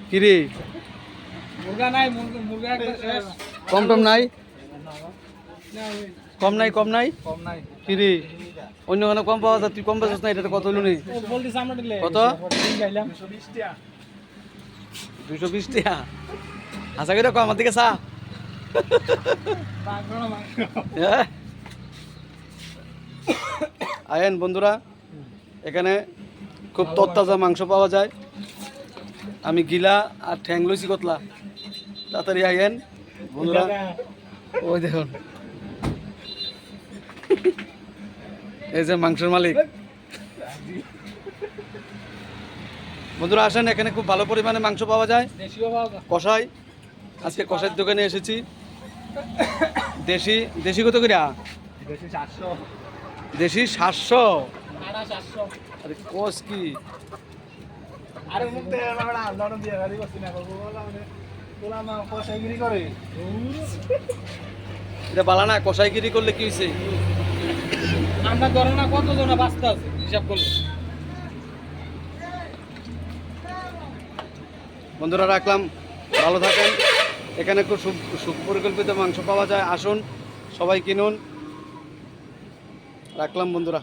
কিরে মুরগা নাই, মুরগা একটা শেষ। কম টম নাই, কম নাই, কম নাই কম নাই। কিরে অন্য কোনো কম পাওয়া যায়, তুই কম পাচ্ছিস না, এটা কত হলো নি? বলতে সামনে দিলে কত? 220 টাকা। 220 টাকা। আশা করি কম, আমার দিকে চা। মাংস না মাংস। হ্যাঁ আয়েন বন্ধুরা, এখানে খুব তরতাজা মাংস পাওয়া যায়। আমি গিলা আর ঠ্যাং লইছি কতলা, তাড়াতাড়ি আয়েন বন্ধুরা। ওই দেখুন, এই যে মাংসের মালিক। বন্ধুরা আসেন, এখানে খুব ভালো পরিমাণে মাংস পাওয়া যায়। দেশীয় পাওয়া যায়। কষাই, আজকে কষাইয়ের দোকানে এসেছি। দেশি দেশি কত করে? দেশি 700। দেশি 700। আড়া 700। আরে কোস কি? আরে মুখ দিয়ে আমরা লড় দিয়ে গাড়ি করছি না, করবো বলা মানে তোলা মা কষাইগিরি করে। এটা বালা না, কষাইগিরি করলে কি হয়েছে? আমরা ধরো না কত জন বাঁচতে আছে হিসাব করলে। বন্ধুরা রাখলাম, ভালো থাকেন। এখানে খুব সুপরিকল্পিত মাংস পাওয়া যায়, আসুন সবাই কিনুন। রাখলাম বন্ধুরা।